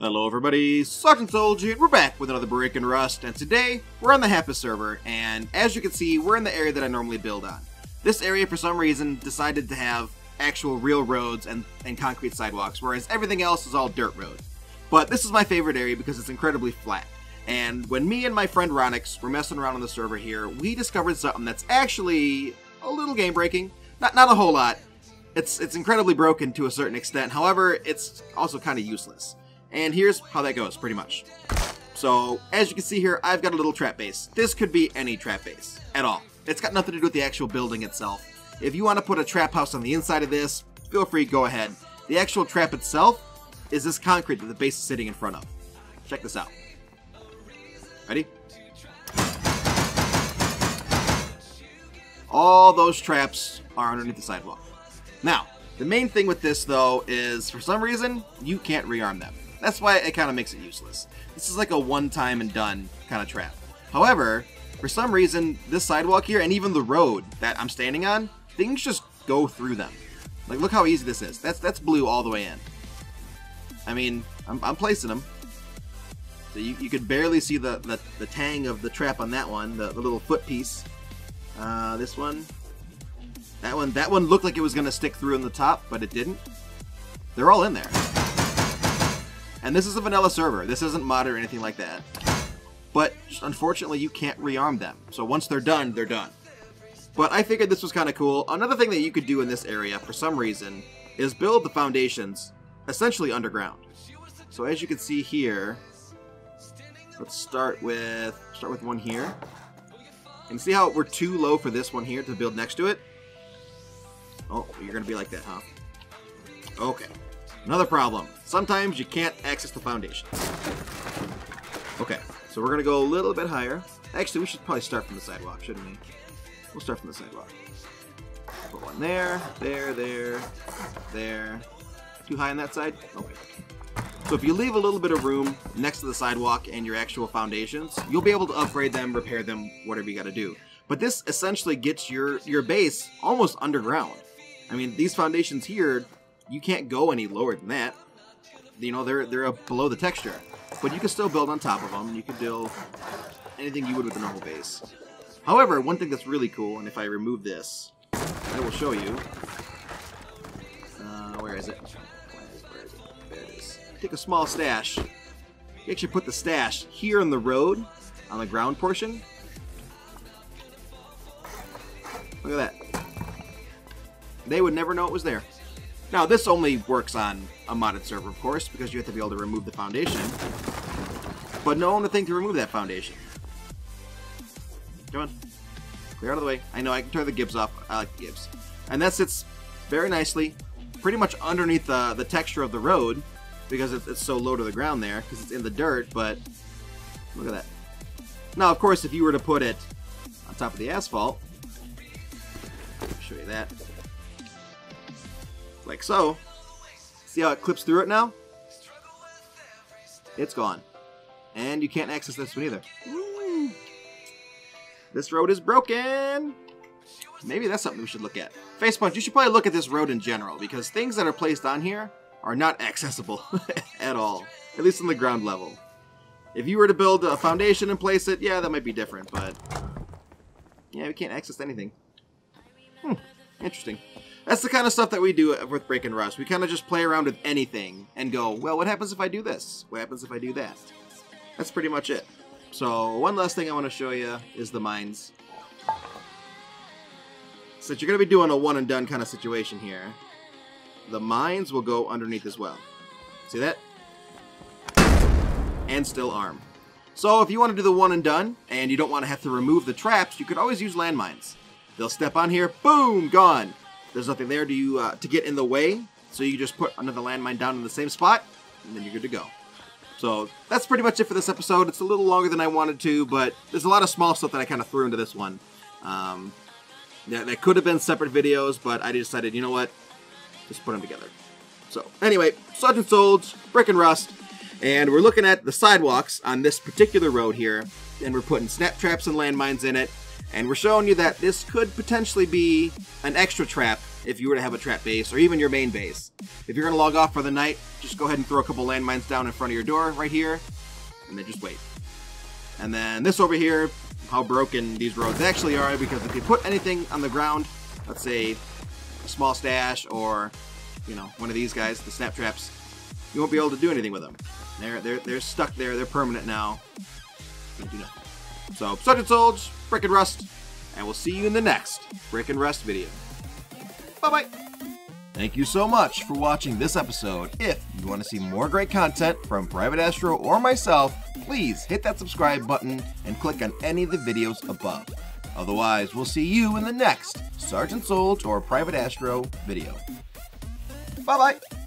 Hello everybody, Sergeant Soldier, and we're back with another Break and Rust, and today we're on the Hapis server, and as you can see, we're in the area that I normally build on. This area, for some reason, decided to have actual real roads and concrete sidewalks, whereas everything else is all dirt road. But this is my favorite area because it's incredibly flat. And when me and my friend Ronics were messing around on the server here, we discovered something that's actually a little game-breaking. Not a whole lot. It's incredibly broken to a certain extent, however, it's also kind of useless. And here's how that goes, pretty much. So, as you can see here, I've got a little trap base. This could be any trap base, at all. It's got nothing to do with the actual building itself. If you want to put a trap house on the inside of this, feel free, go ahead. The actual trap itself is this concrete that the base is sitting in front of. Check this out. Ready? All those traps are underneath the sidewalk. Now, the main thing with this, though, is for some reason, you can't rearm them. That's why it kind of makes it useless. This is like a one-time and done kind of trap. However, for some reason, this sidewalk here, and even the road that I'm standing on, things just go through them. Like, look how easy this is. That's blue all the way in. I mean, I'm placing them. So you could barely see the tang of the trap on that one, the little foot piece. This one. That one looked like it was going to stick through in the top, but it didn't. They're all in there. And this is a vanilla server. This isn't modded or anything like that. But unfortunately, you can't rearm them. So once they're done, they're done. But I figured this was kind of cool. Another thing that you could do in this area, for some reason, is build the foundations essentially underground. So as you can see here, let's start with one here. And see how we're too low for this one here to build next to it? Oh, you're going to be like that, huh? Okay. Another problem. Sometimes you can't access the foundation. Okay, so we're going to go a little bit higher. Actually, we should probably start from the sidewalk, shouldn't we? We'll start from the sidewalk. Put one there, there. Too high on that side? Okay. So if you leave a little bit of room next to the sidewalk and your actual foundations, you'll be able to upgrade them, repair them, whatever you got to do. But this essentially gets your base almost underground. I mean, these foundations here, you can't go any lower than that. You know, they're below the texture. But you can still build on top of them. You can build anything you would with a normal base. However, one thing that's really cool, and if I remove this, I will show you. Where is it? Where is it? There it is. Take a small stash. You actually put the stash here on the road, on the ground portion. Look at that. They would never know it was there. Now, this only works on a modded server, of course, because you have to be able to remove the foundation. But no one would think to remove that foundation. Come on. Clear out of the way. I know, I can turn the gibs off. I like the gibs. And that sits very nicely, pretty much underneath the texture of the road, because it's so low to the ground there, because it's in the dirt, but look at that. Now, of course, if you were to put it on top of the asphalt, I'll show you that. Like so. See how it clips through it now? It's gone. And you can't access this one either. Woo. This road is broken! Maybe that's something we should look at. Facepunch, you should probably look at this road in general, because things that are placed on here are not accessible at all. At least on the ground level. If you were to build a foundation and place it, yeah, that might be different, but yeah, we can't access anything. Interesting. That's the kind of stuff that we do with Break and Rust. We kind of just play around with anything and go, well, what happens if I do this? What happens if I do that? That's pretty much it. So, one last thing I want to show you is the mines. Since you're going to be doing a one and done kind of situation here, the mines will go underneath as well. See that? And still arm. So, if you want to do the one and done, and you don't want to have to remove the traps, you could always use landmines. They'll step on here, boom, gone. There's nothing there to get in the way, so you just put another landmine down in the same spot, and then you're good to go. So that's pretty much it for this episode. It's a little longer than I wanted to, but there's a lot of small stuff that I kind of threw into this one. That could have been separate videos, but I decided, you know what, just put them together. So anyway, Sergeant Soldier, Break and Rust, and we're looking at the sidewalks on this particular road here, and we're putting snap traps and landmines in it. And we're showing you that this could potentially be an extra trap if you were to have a trap base, or even your main base. If you're going to log off for the night, just go ahead and throw a couple landmines down in front of your door right here, and then just wait. And then this over here, how broken these roads actually are, because if you put anything on the ground, let's say a small stash or, you know, one of these guys, the snap traps, you won't be able to do anything with them. They're stuck there. They're permanent now. Can't do nothing. So, Sergeant Soldier, Brick and Rust, and we'll see you in the next Brick and Rust video. Bye-bye. Thank you so much for watching this episode. If you want to see more great content from Private Astro or myself, please hit that subscribe button and click on any of the videos above. Otherwise, we'll see you in the next Sergeant Soldier or Private Astro video. Bye-bye.